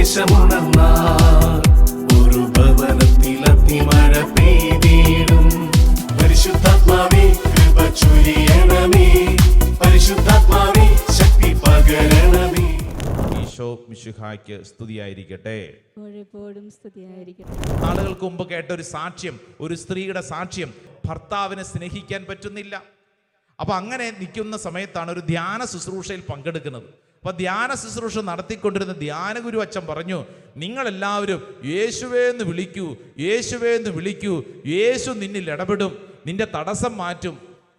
സുവിശേഷമുണർന്നാൽ ഒരു ഭവനത്തിൽ അഗ്നിമഴ പെയ്തിടും. പരിശുദ്ധാത്മാവേ കൃപ ചൊരിയണമേ, പരിശുദ്ധാത്മാവേ ശക്തി പകരണമേ. ഈശോ മിശിഹായ്ക്ക് സ്തുതിയായിരിക്കട്ടെ. എപ്പോഴും സ്തുതിയായിരിക്കട്ടെ. നാളുകൾക്ക് മുമ്പ് കേട്ട ഒരു സാക്ഷ്യം, ഒരു സ്ത്രീയുടെ സാക്ഷ്യം, ഭർത്താവിനെ സ്നേഹിക്കാൻ പറ്റുന്നില്ല. അപ്പൊ അങ്ങനെ നിൽക്കുന്ന സമയത്താണ് ഒരു ധ്യാന ശുശ്രൂഷയിൽ പങ്കെടുക്കുന്നത്. അപ്പൊ ധ്യാന ശുശ്രൂഷ നടത്തിക്കൊണ്ടിരുന്ന ധ്യാനഗുരു അച്ഛൻ പറഞ്ഞു, നിങ്ങളെല്ലാവരും യേശുവേ എന്ന് വിളിക്കൂ, യേശുവേ എന്ന് വിളിക്കൂ, യേശു നിന്നിൽ ഇടപെടും, നിന്റെ തടസ്സം മാറ്റും.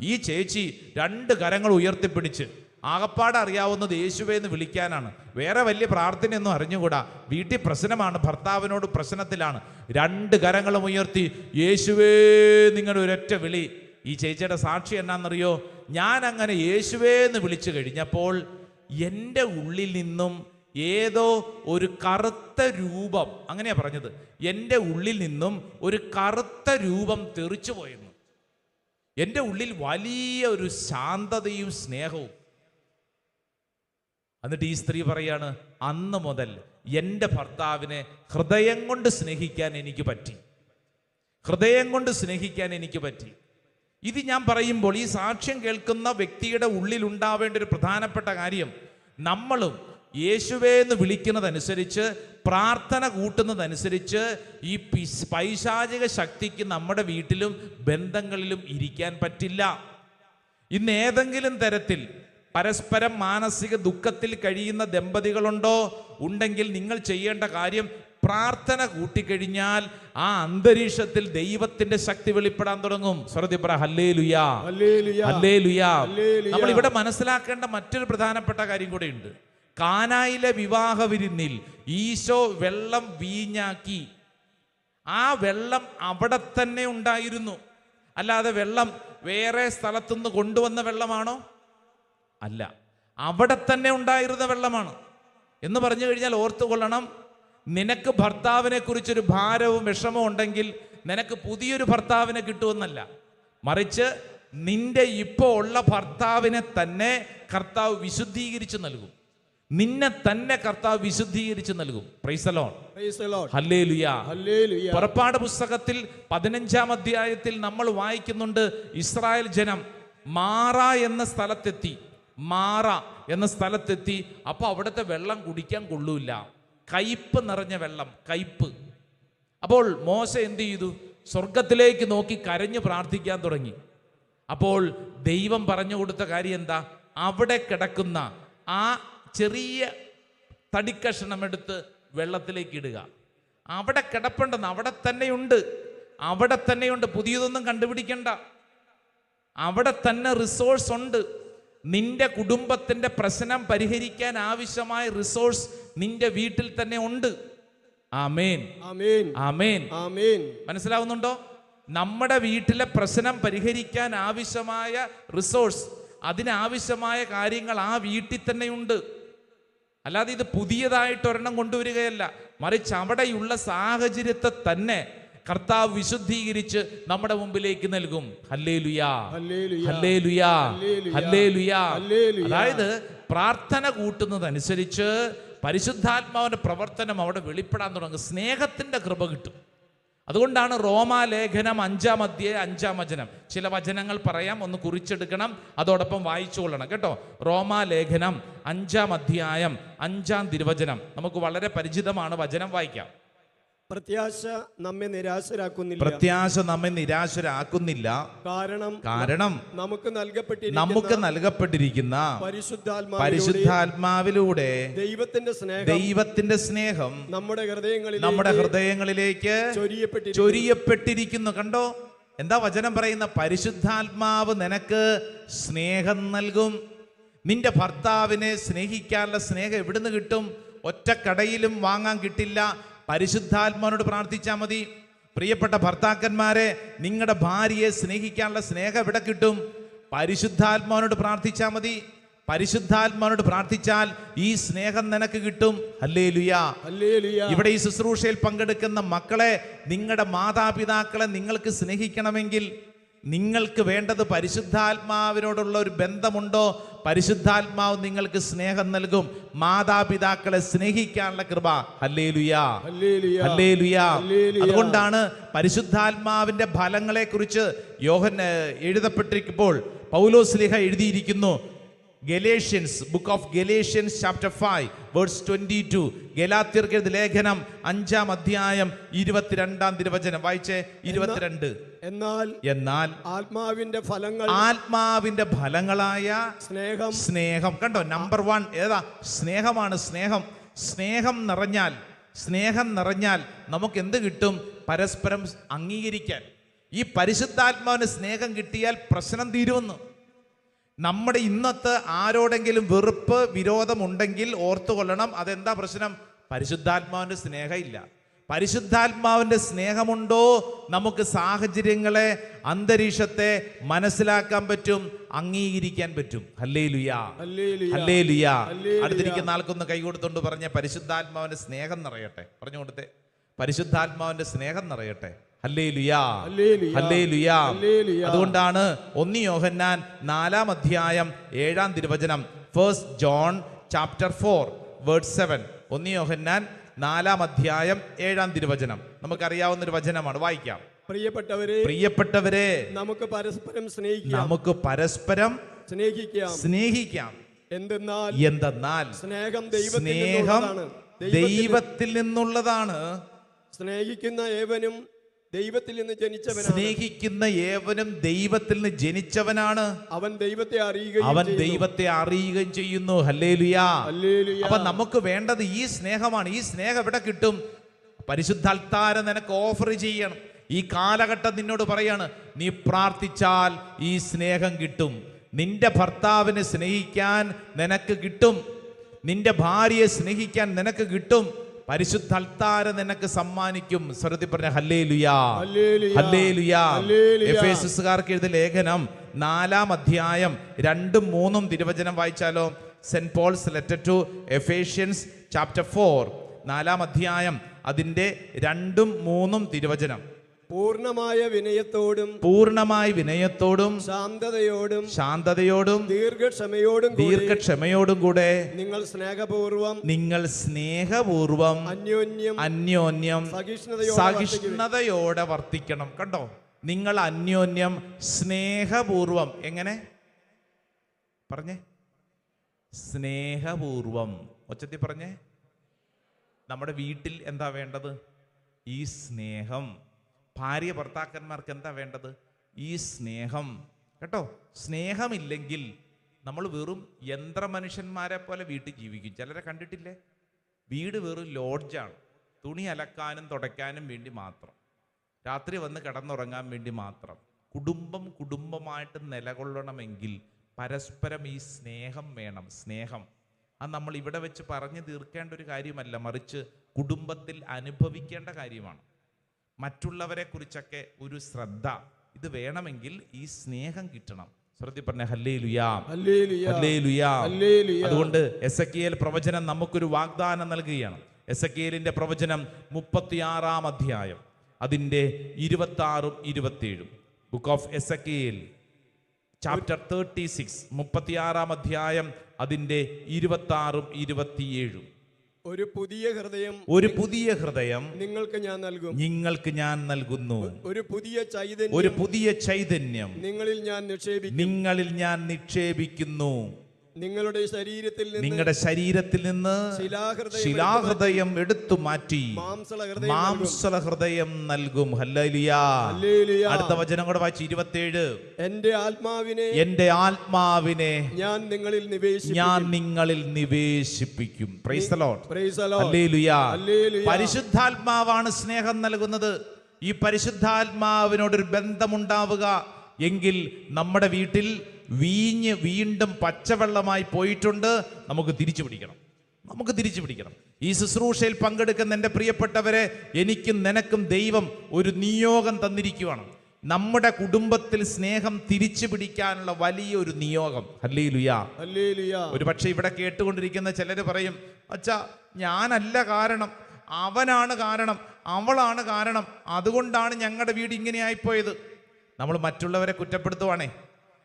ഈ ചേച്ചി 2 കരങ്ങൾ ഉയർത്തിപ്പിടിച്ച്, ആകപ്പാടെ അറിയാവുന്നത് യേശുവേ എന്ന് വിളിക്കാനാണ്, വേറെ വലിയ പ്രാർത്ഥനയൊന്നും അറിഞ്ഞുകൂടാ. വീട്ടിൽ പ്രശ്നമാണ്, ഭർത്താവിനോട് പ്രശ്നത്തിലാണ്. 2 കരങ്ങളും ഉയർത്തി യേശുവേ നിങ്ങളുടെ ഒരൊറ്റ വിളി. ഈ ചേച്ചിയുടെ സാക്ഷി എന്നാണെന്നറിയോ? ഞാൻ അങ്ങനെ യേശുവേ എന്ന് വിളിച്ചു കഴിഞ്ഞപ്പോൾ എൻ്റെ ഉള്ളിൽ നിന്നും ഏതോ ഒരു കറുത്ത രൂപം, അങ്ങനെയാ പറഞ്ഞത്, എൻ്റെ ഉള്ളിൽ നിന്നും ഒരു കറുത്ത രൂപം തെറിച്ചു പോയിരുന്നു. എൻ്റെ ഉള്ളിൽ വലിയ ഒരു ശാന്തതയും സ്നേഹവും. എന്നിട്ട് ഈ സ്ത്രീ പറയാണ്, അന്ന് മുതൽ എൻ്റെ ഭർത്താവിനെ ഹൃദയം കൊണ്ട് സ്നേഹിക്കാൻ എനിക്ക് പറ്റി, ഹൃദയം കൊണ്ട് സ്നേഹിക്കാൻ എനിക്ക് പറ്റി. ഇത് ഞാൻ പറയുമ്പോൾ ഈ സാക്ഷ്യം കേൾക്കുന്ന വ്യക്തിയുടെ ഉള്ളിൽ ഉണ്ടാവേണ്ട ഒരു പ്രധാനപ്പെട്ട കാര്യം, നമ്മളും യേശുവേ എന്ന് വിളിക്കുന്നതനുസരിച്ച്, പ്രാർത്ഥന കൂട്ടുന്നതനുസരിച്ച് ഈ പൈശാചിക ശക്തിക്ക് നമ്മുടെ വീട്ടിലും ബന്ധങ്ങളിലും ഇരിക്കാൻ പറ്റില്ല. ഇന്ന് ഏതെങ്കിലും തരത്തിൽ പരസ്പരം മാനസിക ദുഃഖത്തിൽ കഴിയുന്ന ദമ്പതികളുണ്ടോ? ഉണ്ടെങ്കിൽ നിങ്ങൾ ചെയ്യേണ്ട കാര്യം, പ്രാർത്ഥന കൂട്ടിക്കഴിഞ്ഞാൽ ആ അന്തരീക്ഷത്തിൽ ദൈവത്തിന്റെ ശക്തി വെളിപ്പെടാൻ തുടങ്ങും. സ്വരത്തിപ്പറ ഹല്ലേലൂയാ, ഹല്ലേലൂയാ. നമ്മൾ ഇവിടെ മനസ്സിലാക്കേണ്ട മറ്റൊരു പ്രധാനപ്പെട്ട കാര്യം കൂടെ ഉണ്ട്. കാനായിലെ വിവാഹ വിരുന്നിൽ ഈശോ വെള്ളം വീഞ്ഞാക്കി. ആ വെള്ളം അവിടെ തന്നെ ഉണ്ടായിരുന്നു, അല്ലാതെ വെള്ളം വേറെ സ്ഥലത്തുനിന്ന് കൊണ്ടുവന്ന വെള്ളമാണോ? അല്ല, അവിടെ തന്നെ ഉണ്ടായിരുന്ന വെള്ളമാണ്. എന്ന് പറഞ്ഞു കഴിഞ്ഞാൽ ഓർത്തുകൊള്ളണം, നിനക്ക് ഭർത്താവിനെ കുറിച്ചൊരു ഭാരവും വിഷമവും ഉണ്ടെങ്കിൽ നിനക്ക് പുതിയൊരു ഭർത്താവിനെ കിട്ടുമെന്നല്ല, മറിച്ച് നിന്റെ ഇപ്പോൾ ഉള്ള ഭർത്താവിനെ തന്നെ കർത്താവ് വിശുദ്ധീകരിച്ച് നൽകും. നിന്നെ തന്നെ കർത്താവ് വിശുദ്ധീകരിച്ച് നൽകും. പ്രൈസ് ദി ലോർഡ്, ഹല്ലേലൂയാ. പുറപ്പാട് പുസ്തകത്തിൽ 15-ാം അധ്യായത്തിൽ നമ്മൾ വായിക്കുന്നുണ്ട്, ഇസ്രായേൽ ജനം മാറ എന്ന സ്ഥലത്തെത്തി. മാറ എന്ന സ്ഥലത്തെത്തി. അപ്പൊ അവിടുത്തെ വെള്ളം കുടിക്കാൻ കൊള്ളൂല, കയ്പ് നിറഞ്ഞ വെള്ളം, കയ്പ്. അപ്പോൾ മോശ എന്ത് ചെയ്തു? സ്വർഗത്തിലേക്ക് നോക്കി കരഞ്ഞു പ്രാർത്ഥിക്കാൻ തുടങ്ങി. അപ്പോൾ ദൈവം പറഞ്ഞു കൊടുത്ത കാര്യം എന്താ? അവിടെ കിടക്കുന്ന ആ ചെറിയ തടിക്കഷണം എടുത്ത് വെള്ളത്തിലേക്ക് ഇടുക. അവിടെ കിടപ്പുണ്ടെന്ന്, അവിടെ തന്നെയുണ്ട്, അവിടെ തന്നെയുണ്ട്, പുതിയതൊന്നും കണ്ടുപിടിക്കണ്ട. അവിടെ തന്നെ റിസോഴ്സ് ഉണ്ട്. നിന്റെ കുടുംബത്തിന്റെ പ്രശ്നം പരിഹരിക്കാൻ ആവശ്യമായ റിസോഴ്സ് നിന്റെ വീട്ടിൽ തന്നെ ഉണ്ട്. ആമേൻ, ആമേൻ, ആമേൻ. മനസ്സിലാവുന്നുണ്ടോ? നമ്മുടെ വീട്ടിലെ പ്രശ്നം പരിഹരിക്കാൻ ആവശ്യമായ റിസോഴ്സ്, അതിനാവശ്യമായ കാര്യങ്ങൾ ആ വീട്ടിൽ തന്നെയുണ്ട്. അല്ലാതെ ഇത് പുതിയതായിട്ട് ഒരെണ്ണം കൊണ്ടുവരികയല്ല, മറിച്ച് അവിടെയുള്ള സാഹചര്യത്തെ തന്നെ കർത്താവ് വിശുദ്ധീകരിച്ച് നമ്മുടെ മുമ്പിലേക്ക് നൽകും. ഹല്ലേലൂയാ, ഹല്ലേലൂയാ, ഹല്ലേലൂയാ. അതായത് പ്രാർത്ഥന കൂട്ടുന്നതനുസരിച്ച് പരിശുദ്ധാത്മാവിന്റെ പ്രവർത്തനം അവിടെ വെളിപ്പെടാൻ തുടങ്ങും. സ്നേഹത്തിന്റെ കൃപ കിട്ടും. അതുകൊണ്ടാണ് റോമാലേഖനം 5-ാം അധ്യായം 5-ാം വചനം, ചില വചനങ്ങൾ പറയാം, ഒന്ന് കുറിച്ചെടുക്കണം, അതോടൊപ്പം വായിച്ചുകൊള്ളണം കേട്ടോ. റോമാലേഖനം 5-ാം അധ്യായം 5-ാം തിരുവചനം നമുക്ക് വളരെ പരിചിതമാണ്. വചനം വായിക്കാം. പ്രത്യാശ നമ്മെ നിരാശരാക്കുന്നില്ല, കാരണം നമുക്ക് നൽകപ്പെട്ടിരിക്കുന്ന പരിശുദ്ധാത്മാവിലൂടെ ദൈവത്തിന്റെ സ്നേഹം നമ്മുടെ ഹൃദയങ്ങളിലേക്ക് ചൊരിയപ്പെട്ടിരിക്കുന്നു. കണ്ടോ എന്താ വചനം പറയുന്ന? പരിശുദ്ധാത്മാവ് നിനക്ക് സ്നേഹം നൽകും. നിന്റെ ഭർത്താവിനെ സ്നേഹിക്കാനുള്ള സ്നേഹം എവിടുന്ന് കിട്ടും? ഒറ്റ കടയിലും വാങ്ങാൻ കിട്ടില്ല. പരിശുദ്ധാത്മാവിനോട് പ്രാർത്ഥിച്ചാൽ മതി. പ്രിയപ്പെട്ട ഭർത്താക്കന്മാരെ, നിങ്ങളുടെ ഭാര്യയെ സ്നേഹിക്കാനുള്ള സ്നേഹം എവിടെ കിട്ടും? പരിശുദ്ധാത്മാവിനോട് പ്രാർത്ഥിച്ചാൽ മതി. പരിശുദ്ധാത്മാവിനോട് പ്രാർത്ഥിച്ചാൽ ഈ സ്നേഹം നിനക്ക് കിട്ടും. ഹല്ലേലൂയാ, ഹല്ലേലൂയാ. ഇവിടെ ഈ ശുശ്രൂഷയിൽ പങ്കെടുക്കുന്ന മക്കളെ, നിങ്ങളുടെ മാതാപിതാക്കളെ നിങ്ങൾക്ക് സ്നേഹിക്കണമെങ്കിൽ നിങ്ങൾക്ക് വേണ്ടത് പരിശുദ്ധാത്മാവിനോടുള്ള ഒരു ബന്ധമുണ്ടോ? പരിശുദ്ധാത്മാവ് നിങ്ങൾക്ക് സ്നേഹം നൽകും. മാതാപിതാക്കളെ സ്നേഹിക്കാനുള്ള കൃപ. ഹല്ലേലൂയാ, ഹല്ലേലൂയാ. അതുകൊണ്ടാണ് പരിശുദ്ധാത്മാവിന്റെ ഫലങ്ങളെ കുറിച്ച് എഴുതപ്പെട്ടിരിക്കുമ്പോൾ പൗലോസ്ലീഹ എഴുതിയിരിക്കുന്നു. Galatians, book of Galatians chapter 5 verse 22. ഗലാത്യർക്ക് എഴുതിയ ലേഖനം 5-ാം അധ്യായം 22-ാം തിരുവചനം വായിച്ചേ. 22. എന്നാൽ ആത്മാവിന്റെ ഫലങ്ങളായ സ്നേഹം. കണ്ടോ, നമ്പർ 1 ഏതാ? സ്നേഹമാണ്. സ്നേഹം നിറഞ്ഞാൽ നമുക്ക് എന്ത് കിട്ടും? പരസ്പരം അംഗീകരിക്കാൻ. ഈ പരിശുദ്ധാത്മാവിന് സ്നേഹം കിട്ടിയാൽ പ്രശ്നം തീരുമെന്ന്. നമ്മുടെ ഇന്നത്തെ ആരോടെങ്കിലും വെറുപ്പ് വിരോധമുണ്ടെങ്കിൽ ഓർത്തുകൊള്ളണം, അതെന്താ പ്രശ്നം? പരിശുദ്ധാത്മാവിന്റെ സ്നേഹമില്ല. പരിശുദ്ധാത്മാവിന്റെ സ്നേഹമുണ്ടോ, നമുക്ക് സാഹചര്യങ്ങളെ, അന്തരീക്ഷത്തെ മനസ്സിലാക്കാൻ പറ്റും, അംഗീകരിക്കാൻ പറ്റും. ഹല്ലേലൂയാ, ഹല്ലേലൂയാ. അടുത്തിരിക്കുന്ന ആൾക്കൊന്ന് കൈ കൊടുത്തോണ്ട് പറഞ്ഞ പരിശുദ്ധാത്മാവിന്റെ സ്നേഹം നിറയട്ടെ. പറഞ്ഞു കൊടുത്തേ, പരിശുദ്ധാത്മാവിന്റെ സ്നേഹം നിറയട്ടെ. ഹല്ലേലൂയാ, ഹല്ലേലൂയാ. അതുകൊണ്ടാണ് 1 യോഹന്നാൻ 4-ാം അധ്യായം 7-ാം തിരുവചനം, 1 John chapter 4 verse 7. 1 യോഹന്നാൻ 4-ാം അധ്യായം 7-ാം തിരുവചനം നമുക്കറിയാവുന്ന ഒരു വചനമാണ്. വായിക്കാം. പ്രിയപ്പെട്ടവരെ, നമുക്ക് പരസ്പരം സ്നേഹിക്കാം. എന്തെന്നാൽ സ്നേഹം ദൈവത്തിൽ നിന്നുള്ളതാണ്. സ്നേഹിക്കുന്ന ഏവനും ദൈവത്തിൽ നിന്ന് ജനിച്ചവനാണ്. അവൻ ദൈവത്തെ അറിയുകയും ചെയ്യുന്നു. ഹല്ലേലൂയാ. അപ്പൊ നമുക്ക് വേണ്ടത് ഈ സ്നേഹമാണ്. ഈ സ്നേഹം എവിടെ കിട്ടും? പരിശുദ്ധ അൾത്താരം നിനക്ക് ഓഫർ ചെയ്യണം. ഈ കാലഘട്ടം നിന്നോട് പറയാണ്, നീ പ്രാർത്ഥിച്ചാൽ ഈ സ്നേഹം കിട്ടും. നിന്റെ ഭർത്താവിനെ സ്നേഹിക്കാൻ നിനക്ക് കിട്ടും. നിന്റെ ഭാര്യയെ സ്നേഹിക്കാൻ നിനക്ക് കിട്ടും. പരിശുദ്ധ അൾത്താരം നിനക്ക് സമ്മാനിക്കും. സ്വരത്തിൽ പറഞ്ഞ ഹല്ലേലൂയാ, ഹല്ലേലൂയാ. എഫേസ്യർക്കാർക്ക് എഴുതിയ ലേഖനം 4-ാം അധ്യായം 2-3 തിരുവചനം വായിച്ചാലോ? Saint Paul's letter to Ephesians chapter 4 4-ാം അധ്യായം അതിന്റെ 2-3 തിരുവചനം. പൂർണ്ണമായ വിനയത്തോടും ശാന്തതയോടും ദീർഘക്ഷമയോടും കൂടെ നിങ്ങൾ സ്നേഹപൂർവം അന്യോന്യം സഹിഷ്ണുതയോടെ വർത്തിക്കണം. കണ്ടോ, നിങ്ങൾ അന്യോന്യം സ്നേഹപൂർവം. എങ്ങനെ പറഞ്ഞേ? സ്നേഹപൂർവം. ഒച്ചത്തിൽ പറഞ്ഞേ. നമ്മുടെ വീട്ടിൽ എന്താ വേണ്ടത്? ഈ സ്നേഹം. ഭാര്യ ഭർത്താക്കന്മാർക്ക് എന്താ വേണ്ടത്? ഈ സ്നേഹം. കേട്ടോ, സ്നേഹമില്ലെങ്കിൽ നമ്മൾ വെറും യന്ത്രമനുഷ്യന്മാരെ പോലെ വീട്ടിൽ ജീവിക്കും. ചിലരെ കണ്ടിട്ടില്ലേ? വീട് വെറും ലോഡ്ജാണ്. തുണി അലക്കാനും തുടയ്ക്കാനും വേണ്ടി മാത്രം, രാത്രി വന്ന് കിടന്നുറങ്ങാൻ വേണ്ടി മാത്രം. കുടുംബമായിട്ട് നിലകൊള്ളണമെങ്കിൽ പരസ്പരം ഈ സ്നേഹം വേണം. സ്നേഹം അത് നമ്മൾ ഇവിടെ വെച്ച് പറഞ്ഞു തീർക്കേണ്ട ഒരു കാര്യമല്ല, മറിച്ച് കുടുംബത്തിൽ അനുഭവിക്കേണ്ട കാര്യമാണ്. മറ്റുള്ളവരെ കുറിച്ചൊക്കെ ഒരു ശ്രദ്ധ, ഇത് വേണമെങ്കിൽ ഈ സ്നേഹം കിട്ടണം. ശ്രദ്ധ പറഞ്ഞ ഹല്ലേലൂയാ, ഹല്ലേലൂയാ. അതുകൊണ്ട് എസെക്കിയേൽ പ്രവചനം നമുക്കൊരു വാഗ്ദാനം നൽകുകയാണ്. എസെക്കിയേലിന്റെ പ്രവചനം 36-ാം അധ്യായം അതിന്റെ 26-27. ബുക്ക് ഓഫ് എസെക്കിയേൽ ചാപ്റ്റർ 36 36-ാം അധ്യായം അതിന്റെ 26-27. ഒരു പുതിയ ഹൃദയം നിങ്ങൾക്ക് ഞാൻ നൽകുന്നു. ഒരു പുതിയ ചൈതന്യം നിങ്ങളിൽ ഞാൻ നിക്ഷേപിക്കുന്നു. നിങ്ങളുടെ ശരീരത്തിൽ നിന്ന് ശിലാഹൃദയം എടുത്തു മാറ്റി മാംസള ഹൃദയം നൽകും. ഹല്ലേലൂയാ. അടുത്ത വചനം കൂടെ വായിച്ച് 27. എന്റെ ആത്മാവിനെ ഞാൻ നിങ്ങളിൽ നിവേശിപ്പിക്കും. Praise the lord. ഹല്ലേലൂയാ. പരിശുദ്ധാത്മാവാണ് സ്നേഹം നൽകുന്നത്. ഈ പരിശുദ്ധാത്മാവിനോടൊരു ബന്ധമുണ്ടാവുക എങ്കിൽ നമ്മുടെ വീട്ടിൽ വീഞ്ഞ് വീണ്ടും പച്ചവെള്ളമായി പോയിട്ടുണ്ട്. നമുക്ക് തിരിച്ചു പിടിക്കണം. ഈ ശുശ്രൂഷയിൽ പങ്കെടുക്കുന്ന എൻ്റെ പ്രിയപ്പെട്ടവരെ, എനിക്കും നിനക്കും ദൈവം ഒരു നിയോഗം തന്നിരിക്കുകയാണ്. നമ്മുടെ കുടുംബത്തിൽ സ്നേഹം തിരിച്ചു പിടിക്കാനുള്ള വലിയൊരു നിയോഗം. ഹല്ലേലൂയാ. ഒരു പക്ഷെ ഇവിടെ കേട്ടുകൊണ്ടിരിക്കുന്ന ചിലർ പറയും, അച്ഛാ ഞാനല്ല കാരണം, അവനാണ് കാരണം, അവളാണ് കാരണം, അതുകൊണ്ടാണ് ഞങ്ങളുടെ വീട് ഇങ്ങനെ ആയിപ്പോയത്. നമ്മൾ മറ്റുള്ളവരെ കുറ്റപ്പെടുത്തുവാണേ.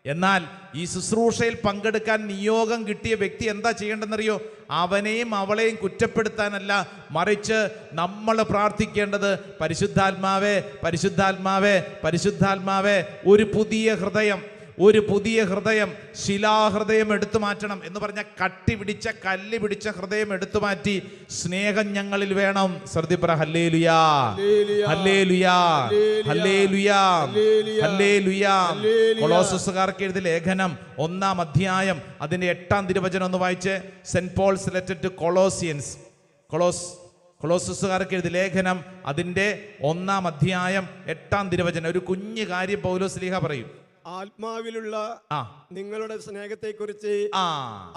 എന്നാൽ ഈ ശുശ്രൂഷയിൽ പങ്കെടുക്കാൻ നിയോഗം കിട്ടിയ വ്യക്തി എന്താ ചെയ്യേണ്ടതെന്നറിയോ? അവനെയും അവളെയും കുറ്റപ്പെടുത്താനല്ല, മറിച്ച് നമ്മൾ പ്രാർത്ഥിക്കേണ്ടത് പരിശുദ്ധാത്മാവേ, പരിശുദ്ധാത്മാവേ, പരിശുദ്ധാത്മാവേ, ഒരു പുതിയ ഹൃദയം, ഒരു പുതിയ ഹൃദയം, ശിലാഹൃദയം എടുത്തു മാറ്റണം എന്ന് പറഞ്ഞ കട്ടി പിടിച്ച കല്ല് പിടിച്ച ഹൃദയം എടുത്തു മാറ്റി സ്നേഹം ഞങ്ങളിൽ വേണം. ശ്രദ്ധിപ്പറ ഹല്ലേലൂയാ, ഹല്ലേലൂയാ, ഹല്ലേലൂയാ, ഹല്ലേലൂയാ. കൊളോസ്സുകാർക്ക് എഴുതിയ ലേഖനം 1-ാം അധ്യായം അതിന്റെ 8-ാം തിരുവചനം ഒന്ന് വായിച്ച്. സെന്റ് പോൾസ് ലെറ്റർ ടു കൊളോസിയൻസ്, കൊളോസ്സുകാർക്ക് എഴുതിയ ലേഖനം അതിന്റെ 1-ാം അധ്യായം 8-ാം തിരുവചനം. ഒരു കുഞ്ഞു കാര്യം പൗലോസ് ശ്ലീഹ പറയും. ആത്മാവിലുള്ള നിങ്ങളുടെ സ്നേഹത്തെക്കുറിച്ച്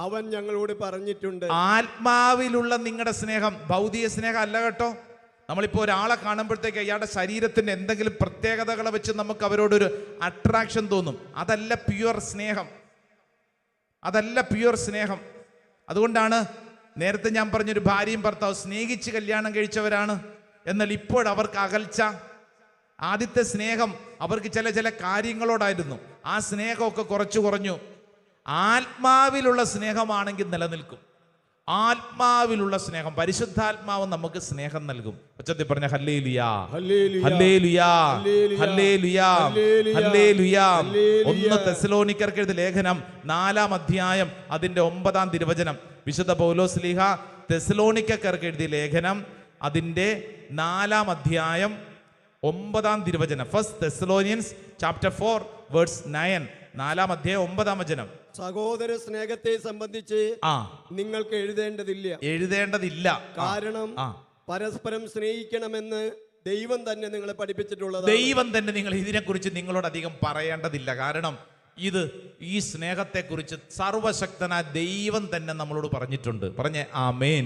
അവൻ ഞങ്ങളോട് പറഞ്ഞിട്ടുണ്ട്. ആത്മാവിലുള്ള നിങ്ങളുടെ സ്നേഹം ഭൗതിക സ്നേഹം അല്ല കേട്ടോ. നമ്മളിപ്പോൾ ഒരാളെ കാണുമ്പോഴത്തേക്ക് അയാളുടെ ശരീരത്തിന്റെ എന്തെങ്കിലും പ്രത്യേകതകളെ വെച്ച് നമുക്ക് അവരോടൊരു അട്രാക്ഷൻ തോന്നും. അതല്ല പ്യുവർ സ്നേഹം, അതല്ല പ്യുവർ സ്നേഹം. അതുകൊണ്ടാണ് നേരത്തെ ഞാൻ പറഞ്ഞൊരു ഭാര്യയും ഭർത്താവ് സ്നേഹിച്ച് കല്യാണം കഴിച്ചവരാണ്, എന്നാൽ ഇപ്പോഴവർക്ക് അകൽച്ച. ആദ്യത്തെ സ്നേഹം അവർക്ക് ചില കാര്യങ്ങളോടായിരുന്നു, ആ സ്നേഹമൊക്കെ കുറഞ്ഞു. ആത്മാവിലുള്ള സ്നേഹമാണെങ്കിൽ നിലനിൽക്കും. ആത്മാവിലുള്ള സ്നേഹം, പരിശുദ്ധാത്മാവ് നമുക്ക് സ്നേഹം നൽകും. ഉച്ചത്തിൽ പറഞ്ഞ ഹല്ലേലൂയാ, ഹല്ലേലൂയാ, ഹല്ലേലൂയാ, ഹല്ലേലൂയാ. 1 തെസ്സലോനിക്കർക്ക് എഴുതിയ ലേഖനം 4-ാം അധ്യായം അതിന്റെ 9-ാം തിരുവചനം. വിശുദ്ധ പൗലോസ് ശ്ലീഹ തെസ്സലോനിക്കർക്ക് എഴുതിയ ലേഖനം അതിന്റെ 4-ാം അധ്യായം 9-ാം തിരുവചനം. 1 Thessalonians chapter 4 verse 9, 4-ാം അധ്യായം 9-ാം വചനം. സഹോദര സ്നേഹത്തെ സംബന്ധിച്ച് നിങ്ങൾക്ക് എഴുതേണ്ടതില്ല. കാരണം പരസ്പരം സ്നേഹിക്കണമെന്ന് ദൈവം തന്നെ നിങ്ങളെ പഠിപ്പിച്ചിട്ടുള്ളത്. ദൈവം തന്നെ നിങ്ങൾ ഇതിനെക്കുറിച്ച് നിങ്ങളോട് അധികം പറയേണ്ടതില്ല. കാരണം ഇത് ഈ സ്നേഹത്തെക്കുറിച്ച് സർവശക്തനായ ദൈവം തന്നെ നമ്മളോട് പറഞ്ഞിട്ടുണ്ട്. പറഞ്ഞേ ആമേൻ,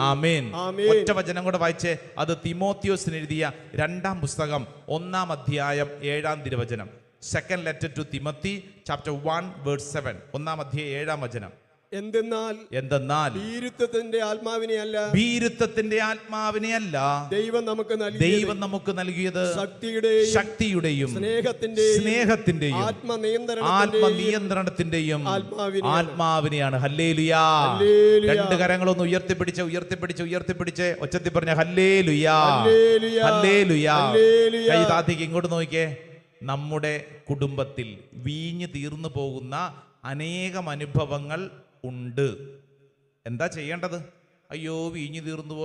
ആമേൻ. ഒറ്റ വചനം കൂടെ വായിച്ചേ. അത് തിമോത്തിയോസിന് എഴുതിയ 2-ാം പുസ്തകം 1-ാം അധ്യായം 7-ാം തിരുവചനം. Second letter to Timothy chapter 1 verse 7, 1-ാം അധ്യായം 7-ാം വചനം. എന്തെന്നാൽ ഭീരുത്വത്തിന്റെ ആത്മാവിനെ അല്ല ദൈവം നമുക്ക് നൽകിയത് ശക്തിയുടെയും സ്നേഹത്തിന്റെയും ആത്മനിയന്ത്രണത്തിന്റെയും ആത്മാവിനെയാണ്. ഹല്ലേലൂയാ. 2 കരങ്ങളൊന്ന് ഉയർത്തിപ്പിടിച്ച് ഒച്ചത്തിൽ പറഞ്ഞ ഹല്ലേലൂയാ, ഹല്ലേലൂയാ. കൈ താത്തിക്ക് ഇങ്ങോട്ട് നോക്കിക്കേ. നമ്മുടെ കുടുംബത്തിൽ വീഞ്ഞു തീർന്നു പോകുന്ന അനേകം അനുഭവങ്ങൾ ഉണ്ട്. എന്താ ചെയ്യേണ്ടത്? അയ്യോ വീഞ്ഞു തീർന്നു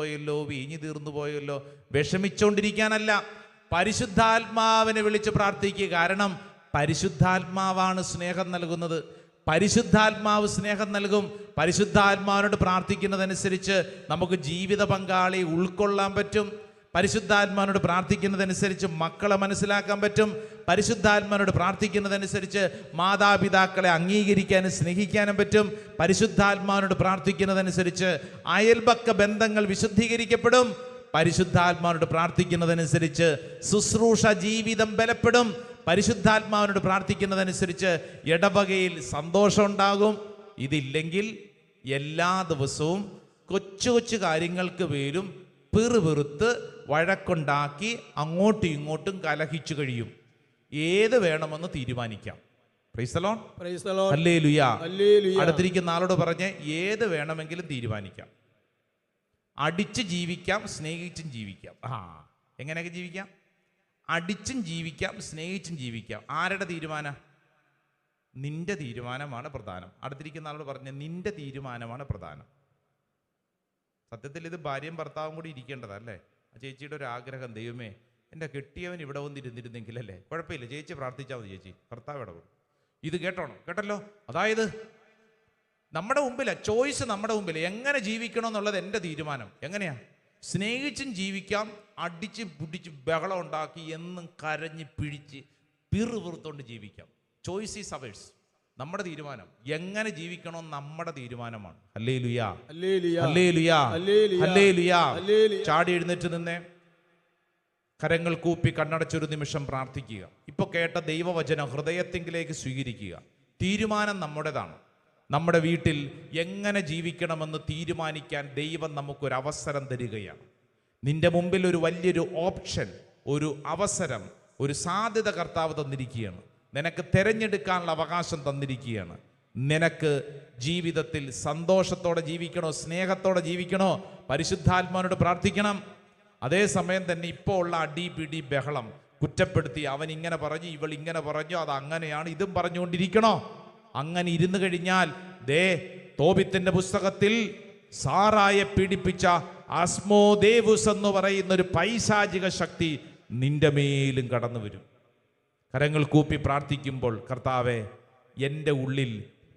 പോയല്ലോ വിഷമിച്ചോണ്ടിരിക്കാനല്ല, പരിശുദ്ധാത്മാവിനെ വിളിച്ച് പ്രാർത്ഥിക്കുക. കാരണം പരിശുദ്ധാത്മാവാണ് സ്നേഹം നൽകുന്നത്. പരിശുദ്ധാത്മാവ് സ്നേഹം നൽകും. പരിശുദ്ധാത്മാവിനോട് പ്രാർത്ഥിക്കുന്നതനുസരിച്ച് നമുക്ക് ജീവിത പങ്കാളി ഉൾക്കൊള്ളാൻ പറ്റും. പരിശുദ്ധാത്മാവിനോട് പ്രാർത്ഥിക്കുന്നതനുസരിച്ച് മക്കളെ മനസ്സിലാക്കാൻ പറ്റും. പരിശുദ്ധാത്മാവിനോട് പ്രാർത്ഥിക്കുന്നതനുസരിച്ച് മാതാപിതാക്കളെ അംഗീകരിക്കാനും സ്നേഹിക്കാനും പറ്റും. പരിശുദ്ധാത്മാവിനോട് പ്രാർത്ഥിക്കുന്നതനുസരിച്ച് അയൽപക്ക ബന്ധങ്ങൾ വിശുദ്ധീകരിക്കപ്പെടും. പരിശുദ്ധാത്മാവിനോട് പ്രാർത്ഥിക്കുന്നതനുസരിച്ച് ശുശ്രൂഷ ജീവിതം ബലപ്പെടും. പരിശുദ്ധാത്മാവിനോട് പ്രാർത്ഥിക്കുന്നതനുസരിച്ച് ഇടവകയിൽ സന്തോഷം ഉണ്ടാകും. ഇതില്ലെങ്കിൽ എല്ലാ ദിവസവും കൊച്ചു കാര്യങ്ങൾക്ക് പേരും പിറുപിറുത്ത് വഴക്കുണ്ടാക്കി അങ്ങോട്ടും ഇങ്ങോട്ടും കലഹിച്ചു കഴിയും. ഏത് വേണമെന്ന് തീരുമാനിക്കാം. പ്രൈസ് ദി ലോർഡ്, ഹല്ലേലൂയാ. അടുത്തിരിക്കുന്ന ആളോട് പറഞ്ഞ് ഏത് വേണമെങ്കിലും തീരുമാനിക്കാം. അടിച്ച് ജീവിക്കാം, സ്നേഹിച്ചും ജീവിക്കാം. എങ്ങനെയൊക്കെ ജീവിക്കാം? അടിച്ചും ജീവിക്കാം, സ്നേഹിച്ചും ജീവിക്കാം. ആരുടെ തീരുമാനം? നിന്റെ തീരുമാനമാണ് പ്രധാനം. അടുത്തിരിക്കുന്ന ആളോട് പറഞ്ഞ് നിന്റെ തീരുമാനമാണ് പ്രധാനം. സത്യത്തിൽ ഇത് ഭാര്യയും ഭർത്താവും കൂടി ഇരിക്കേണ്ടതല്ലേ? ആ ചേച്ചിയുടെ ഒരു ആഗ്രഹം, ദൈവമേ എൻ്റെ കെട്ടിയവൻ ഇവിടെ വന്നിരുന്നിരുന്നെങ്കിലല്ലേ. കുഴപ്പമില്ല, ചേച്ചി പ്രാർത്ഥിച്ചാൽ മതി, ചേച്ചി ഭർത്താവ് ഇടപെടും. ഇത് കേട്ടല്ലോ. അതായത് നമ്മുടെ മുമ്പിൽ ചോയ്സ്, നമ്മുടെ മുമ്പിൽ എങ്ങനെ ജീവിക്കണം എന്നുള്ളത് എൻ്റെ തീരുമാനം. എങ്ങനെയാ? സ്നേഹിച്ചും ജീവിക്കാം, അടിച്ച് പിടിച്ച് ബഹളം ഉണ്ടാക്കി എന്നും കരഞ്ഞ് പിഴിച്ച് പിറുപിറുത്തോണ്ട് ജീവിക്കാം. Choice is hours. നമ്മുടെ തീരുമാനം എങ്ങനെ ജീവിക്കണം നമ്മുടെ തീരുമാനമാണ്. ഹല്ലേലൂയാ, ഹല്ലേലൂയാ, ഹല്ലേലൂയാ. ചാടി എഴുന്നേറ്റ് നിന്നേ, കരങ്ങൾ കൂപ്പി കണ്ണടച്ചൊരു നിമിഷം പ്രാർത്ഥിക്കുക. ഇപ്പൊ കേട്ട ദൈവവചനം ഹൃദയത്തിങ്കിലേക്ക് സ്വീകരിക്കുക. തീരുമാനം നമ്മുടേതാണ്. നമ്മുടെ വീട്ടിൽ എങ്ങനെ ജീവിക്കണമെന്ന് തീരുമാനിക്കാൻ ദൈവം നമുക്കൊരു അവസരം തരികയാണ്. നിന്റെ മുമ്പിൽ ഒരു വലിയൊരു ഓപ്ഷൻ, ഒരു അവസരം, ഒരു സാധ്യത കർത്താവ് തന്നിരിക്കുകയാണ്. നിനക്ക് തിരഞ്ഞെടുക്കാനുള്ള അവകാശം തന്നിരിക്കുകയാണ്. നിനക്ക് ജീവിതത്തിൽ സന്തോഷത്തോടെ ജീവിക്കണോ, സ്നേഹത്തോടെ ജീവിക്കണോ, പരിശുദ്ധാത്മാവിനോട് പ്രാർത്ഥിക്കണം. അതേസമയം തന്നെ ഇപ്പോൾ ഉള്ള അടിപിടി ബഹളം, കുറ്റപ്പെടുത്തി അവൻ ഇങ്ങനെ പറഞ്ഞു, ഇവൾ ഇങ്ങനെ പറഞ്ഞു, അത് അങ്ങനെയാണ്, ഇതും പറഞ്ഞുകൊണ്ടിരിക്കണോ? അങ്ങനെ ഇരുന്നു കഴിഞ്ഞാൽ തോബിത്തിന്റെ പുസ്തകത്തിൽ സാറായെ പീഡിപ്പിച്ച അസ്മോദേവുസ് എന്ന് പറയുന്ന ഒരു പൈശാചിക ശക്തി നിന്റെ മേലും കടന്നു വരും. കരങ്ങൾ കൂപ്പി പ്രാർത്ഥിക്കുമ്പോൾ, കർത്താവേ, എൻ്റെ ഉള്ളിൽ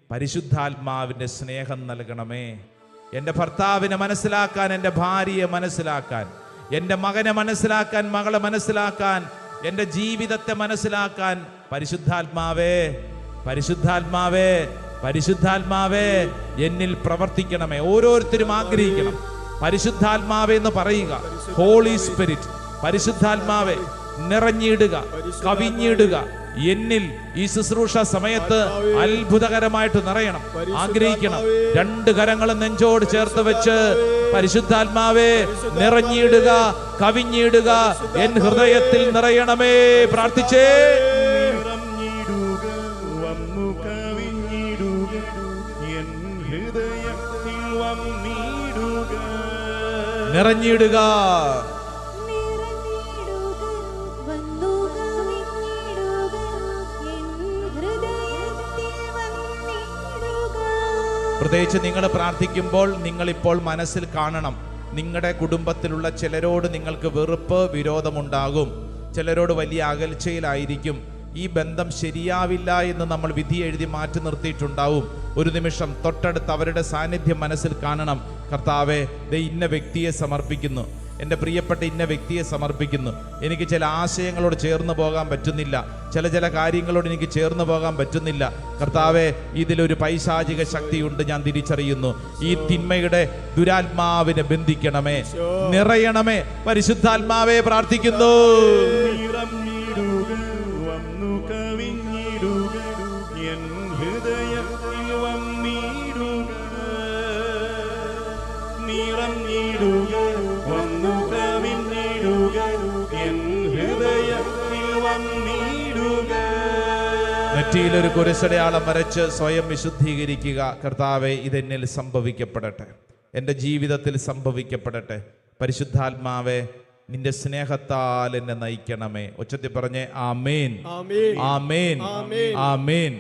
പരിശുദ്ധാത്മാവിൻ്റെ സ്നേഹം നൽകണമേ. എൻ്റെ ഭർത്താവിനെ മനസ്സിലാക്കാൻ, എൻ്റെ ഭാര്യയെ മനസ്സിലാക്കാൻ, എൻ്റെ മകനെ മനസ്സിലാക്കാൻ, മകളെ മനസ്സിലാക്കാൻ, എൻ്റെ ജീവിതത്തെ മനസ്സിലാക്കാൻ പരിശുദ്ധാത്മാവേ, പരിശുദ്ധാത്മാവേ, പരിശുദ്ധാത്മാവേ എന്നിൽ പ്രവർത്തിക്കണമേ. ഓരോരുത്തരും ആഗ്രഹിക്കണം, പരിശുദ്ധാത്മാവേ എന്ന് പറയുക. ഹോളി സ്പിരിറ്റ്, പരിശുദ്ധാത്മാവേ നിറഞ്ഞിടുക, കവിഞ്ഞിടുക. എന്നിൽ ഈ ശുശ്രൂഷ സമയത്ത് അത്ഭുതകരമായിട്ട് നിറയണം, ആഗ്രഹിക്കണം. രണ്ട് കരങ്ങളും നെഞ്ചോട് ചേർത്ത് വെച്ച് പരിശുദ്ധാത്മാവേ നിറഞ്ഞിടുക, കവിഞ്ഞിടുക, എൻ ഹൃദയത്തിൽ നിറയണമേ. പ്രാർത്ഥിച്ചേ. നിറഞ്ഞിടുക, പ്രത്യേകിച്ച് നിങ്ങൾ പ്രാർത്ഥിക്കുമ്പോൾ നിങ്ങളിപ്പോൾ മനസ്സിൽ കാണണം, നിങ്ങളുടെ കുടുംബത്തിലുള്ള ചിലരോട് നിങ്ങൾക്ക് വെറുപ്പ്, വിരോധമുണ്ടാകും. ചിലരോട് വലിയ അകൽച്ചയിലായിരിക്കും. ഈ ബന്ധം ശരിയാവില്ല എന്ന് നമ്മൾ വിധി എഴുതി മാറ്റി നിർത്തിയിട്ടുണ്ടാവും. ഒരു നിമിഷം തൊട്ടടുത്ത് അവരുടെ സാന്നിധ്യം മനസ്സിൽ കാണണം. കർത്താവേ, ഇന്ന വ്യക്തിയെ സമർപ്പിക്കുന്നു, എൻ്റെ പ്രിയപ്പെട്ട ഇന്ന വ്യക്തിയെ സമർപ്പിക്കുന്നു. എനിക്ക് ചില ആശയങ്ങളോട് ചേർന്ന് പോകാൻ പറ്റുന്നില്ല, ചില കാര്യങ്ങളോട് എനിക്ക് ചേർന്ന് പോകാൻ പറ്റുന്നില്ല. കർത്താവേ, ഇതിലൊരു പൈശാചിക ശക്തിയുണ്ട്, ഞാൻ തിരിച്ചറിയുന്നു. ഈ തിന്മയുടെ ദുരാത്മാവിനെ ബന്ധിക്കണമേ, നിറയണമേ. പരിശുദ്ധാത്മാവേ പ്രാർത്ഥിക്കുന്നു. നെറ്റിയിലൊരു കുരിശടയാളം വരച്ച് സ്വയം വിശുദ്ധീകരിക്കുക. കർത്താവെ, ഇതെന്നിൽ സംഭവിക്കപ്പെടട്ടെ, എൻ്റെ ജീവിതത്തിൽ സംഭവിക്കപ്പെടട്ടെ. പരിശുദ്ധാത്മാവെ, നിന്റെ സ്നേഹത്താൽ എന്നെ നയിക്കണമേ. ഉച്ചത്തിൽ പറഞ്ഞേ ആമേൻ, ആമേൻ, ആമേൻ, ആമേൻ.